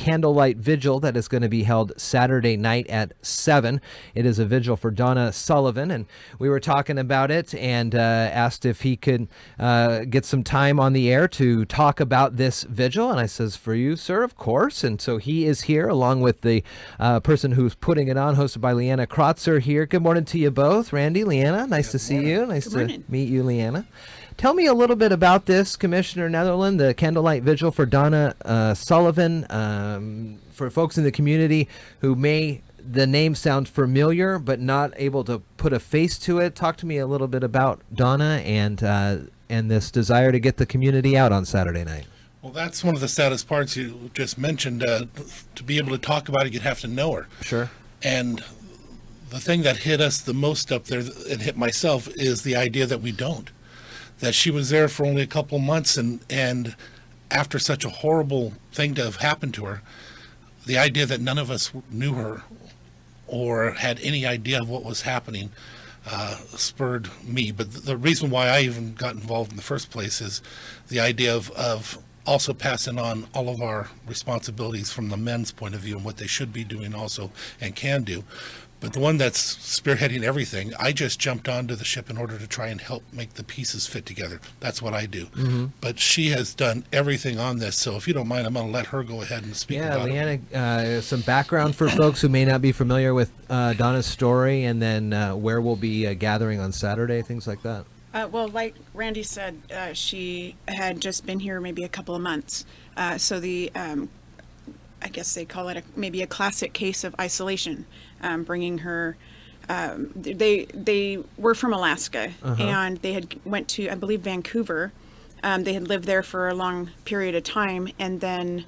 Candlelight Vigil that is going to be held Saturday night at 7. It is a vigil for Donna Sullivan, and we were talking about it and asked if he could get some time on the air to talk about this vigil. And I says, for you, sir, of course. And so he is here along with the person who's putting it on, hosted by Leanna Krotzer here. Good morning to you both. Randy, Leanna, nice to see you. Nice to meet you, Leanna. Tell me a little bit about this, Commissioner Neatherlin, the Candlelight Vigil for Donna Sullivan. For folks in the community who the name sounds familiar but not able to put a face to it. Talk to me a little bit about Donna and this desire to get the community out on Saturday night. Well, that's one of the saddest parts you just mentioned. To be able to talk about it, you'd have to know her. Sure. And the thing that hit us the most up there, and hit myself, is the idea that we don't. That she was there for only a couple months, and after such a horrible thing to have happened to her, the idea that none of us knew her or had any idea of what was happening spurred me. But the reason why I even got involved in the first place is the idea of also passing on all of our responsibilities from the men's point of view and what they should be doing also and can do. But the one that's spearheading everything, I just jumped onto the ship in order to try and help make the pieces fit together. That's what I do. Mm-hmm. But she has done everything on this. So if you don't mind, I'm going to let her go ahead and speak about it. Yeah, Leanna, some background for folks who may not be familiar with Donna's story, and then where we'll be gathering on Saturday, things like that. Well, like Randy said, she had just been here maybe a couple of months. So I guess they call it maybe a classic case of isolation, bringing her. They were from Alaska, and they had went to, I believe, Vancouver. They had lived there for a long period of time, and then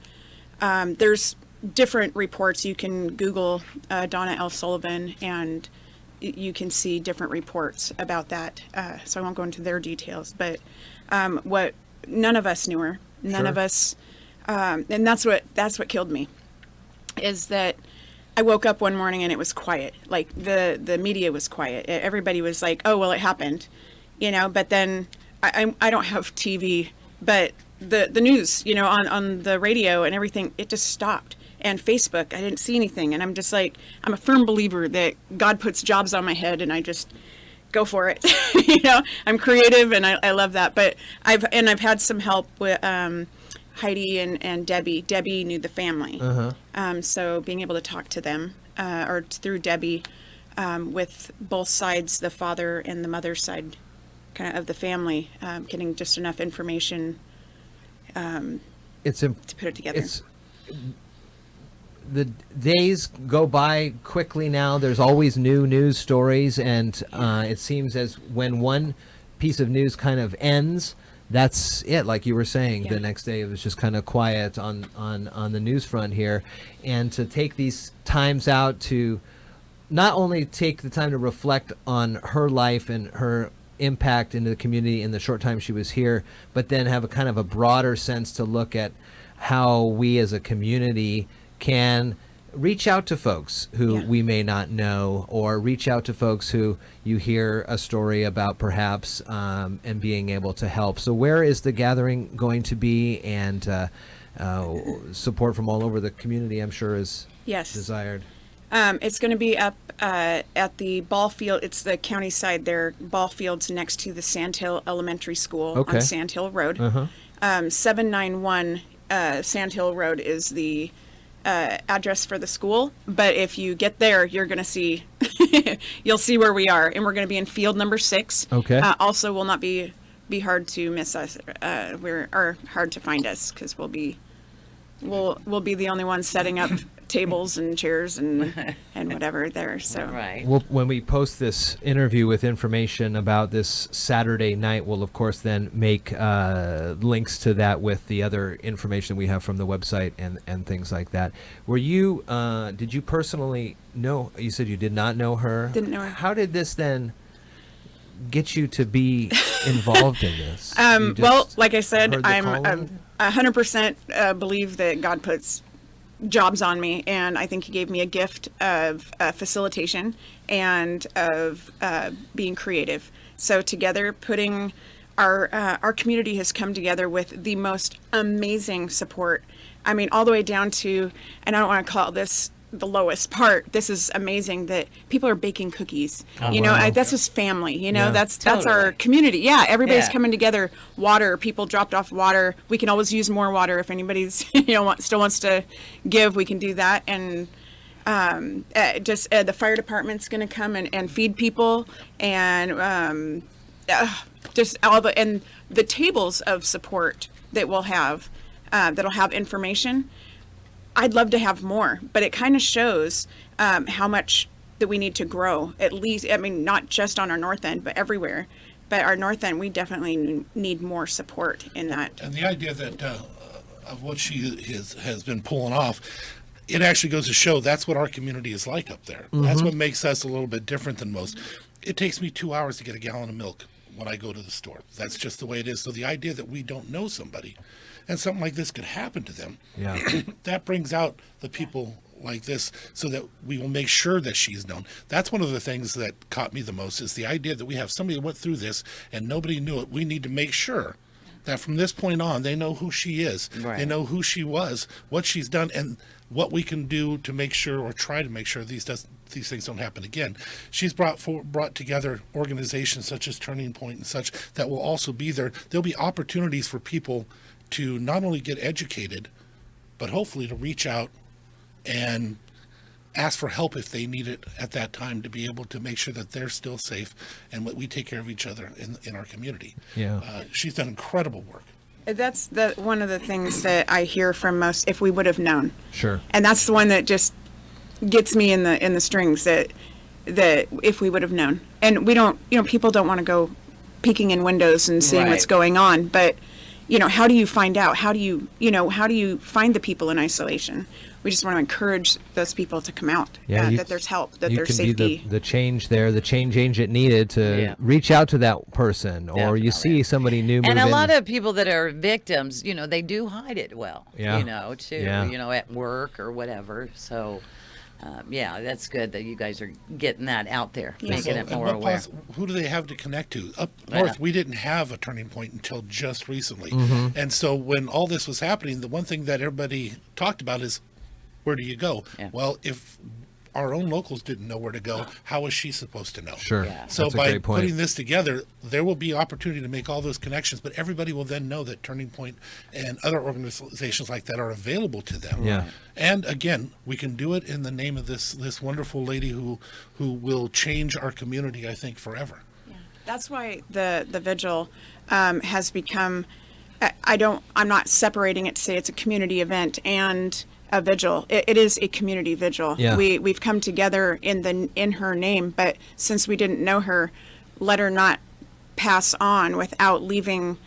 there's different reports. You can Google Donna L. Sullivan, and you can see different reports about that. So I won't go into their details, but what none of us knew her. None of us. And that's what killed me, is that I woke up one morning and it was quiet. Like the media was quiet. Everybody was like, "Oh, well, it happened," But then I don't have TV, but the news, on the radio and everything, it just stopped. And Facebook, I didn't see anything. And I'm just like, I'm a firm believer that God puts jobs on my head, and I just go for it. I'm creative, and I love that. But I've had some help with Heidi and Debbie. Debbie knew the family. So being able to talk to them, or through Debbie, with both sides, the father and the mother side kind of the family, getting just enough information to put it together. The days go by quickly now. There's always new news stories, and it seems as when one piece of news kind of ends, that's it. Like you were saying, the next day it was just kind of quiet on the news front here. And to take these times out to not only take the time to reflect on her life and her impact into the community in the short time she was here, but then have a kind of a broader sense to look at how we as a community can reach out to folks who we may not know, or reach out to folks who you hear a story about perhaps, and being able to help. So where is the gathering going to be? And support from all over the community, I'm sure, is desired. It's going to be up at the ball field. It's the county side there. Ball fields next to the Sandhill Elementary School on Sandhill Road. 791 Sandhill Road is the address for the school, but if you get there, you're going to see you'll see where we are, and we're going to be in field number 6. Also will not be hard to miss us, or hard to find us, because we'll be the only ones setting up tables and chairs and whatever there. So well, when we post this interview with information about this Saturday night, we'll of course then make links to that with the other information we have from the website and things like that. Were you did you personally know? You said you did not know her. Didn't know her. How did this then get you to be involved in this? Well, like I said, I'm 100% believe that God puts jobs on me, and I think he gave me a gift of facilitation and of being creative. So together, putting our community has come together with the most amazing support. I mean, all the way down to, and I don't want to call this the lowest part. This is amazing that people are baking cookies. You know, wow. that's just family. You know, Yeah. that's our Totally. community. Yeah, everybody's Yeah. coming together. Water, people dropped off water. We can always use more water if anybody's still wants to give. We can do that. And the fire department's going to come and feed people, and just all the tables of support that we'll have that'll have information. I'd love to have more, but it kind of shows how much that we need to grow. At least, I mean, not just on our north end, but everywhere. But our north end, we definitely need more support in that. And the idea that of what she has been pulling off, it actually goes to show that's what our community is like up there. That's what makes us a little bit different than most. It takes me 2 hours to get a gallon of milk when I go to the store. That's just the way it is. So the idea that we don't know somebody and something like this could happen to them, Yeah. that brings out the people like this so that we will make sure that she's known. That's one of the things that caught me the most, is the idea that we have somebody that went through this and nobody knew it. We need to make sure that from this point on, they know who she is. Right. They know who she was, what she's done, and what we can do to make sure, or try to make sure, these things don't happen again. She's brought together organizations such as Turning Point and such that will also be there. There'll be opportunities for people to not only get educated, but hopefully to reach out and ask for help if they need it at that time, to be able to make sure that they're still safe and we take care of each other in our community. Yeah. She's done incredible work. That's one of the things that I hear from most. If we would have known, Sure. and that's the one that just gets me in the strings. That if we would have known, and we don't, people don't want to go peeking in windows and seeing what's Right. going on, but how do you find out? How do you find the people in isolation? We just want to encourage those people to come out, that there's help, that you there's can safety. be the change there, the change agent needed to Yeah. reach out to that person, or you Definitely. see somebody new move And a in. lot of people that are victims, they do hide it well, Yeah. too, Yeah. at work or whatever. So, that's good that you guys are getting that out there, making it And more what aware. who do they have to connect to? Up Yeah. north, we didn't have a Turning Point until just recently. Mm-hmm. And so when all this was happening, the one thing that everybody talked about is, where do you go? Yeah. Well, if our own locals didn't know where to go, how was she supposed to know? Sure. Yeah. So That's a by great point. putting this together, there will be opportunity to make all those connections, but everybody will then know that Turning Point and other organizations like that are available to them. Yeah. And again, we can do it in the name of this wonderful lady who will change our community, I think, forever. That's why the vigil has become. I'm not separating it to say it's a community event and a vigil. It is a community vigil. Yeah. We've come together in her name, but since we didn't know her, let her not pass on without leaving,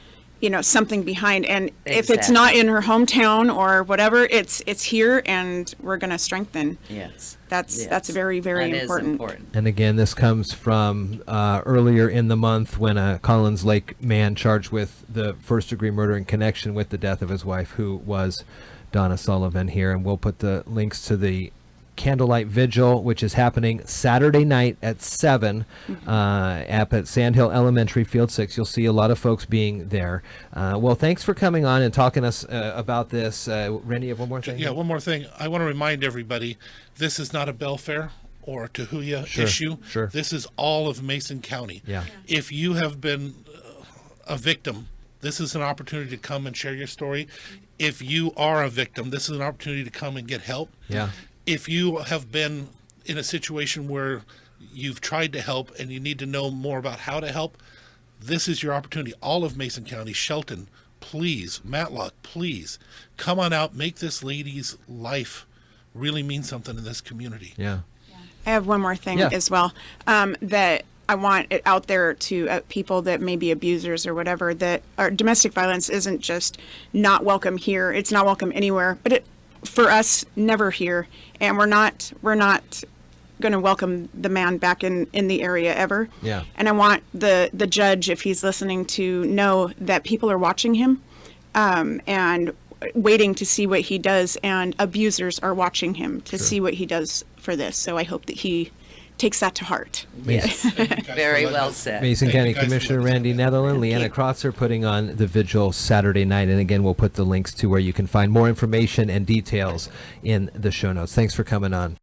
something behind. And if it's Exactly. not in her hometown or whatever, it's here, and we're going to strengthen. Yes. That's very, very That is important. And again, this comes from earlier in the month when a Collins Lake man charged with the first-degree murder in connection with the death of his wife, who was Donna Sullivan, here. And we'll put the links to the Candlelight Vigil, which is happening Saturday night at 7 up at Sandhill Elementary, Field 6. You'll see a lot of folks being there. Well, thanks for coming on and talking to us about this. Randy, you have one more thing? Yeah, one more thing. I want to remind everybody, this is not a Belfair or a Tahuya issue. Sure. This is all of Mason County. Yeah. If you have been a victim, this is an opportunity to come and share your story. If you are a victim, this is an opportunity to come and get help. Yeah. If you have been in a situation where you've tried to help and you need to know more about how to help, this is your opportunity. All of Mason County, Shelton, please, Matlock, please, come on out, make this lady's life really mean something in this community. Yeah. I have one more thing Yeah. as well, that I want it out there to people that may be abusers or whatever, that our domestic violence isn't just not welcome here. It's not welcome anywhere, but for us, never here. And we're not going to welcome the man back in the area ever. Yeah. And I want the judge, if he's listening, to know that people are watching him and waiting to see what he does, and abusers are watching him to see what he does for this. So I hope that he takes that to heart. Very well said. Mason Thank you County guys for Commissioner letting us Randy know. Neatherlin, Leanna you. Krotzer putting on the vigil Saturday night. And again, we'll put the links to where you can find more information and details in the show notes. Thanks for coming on.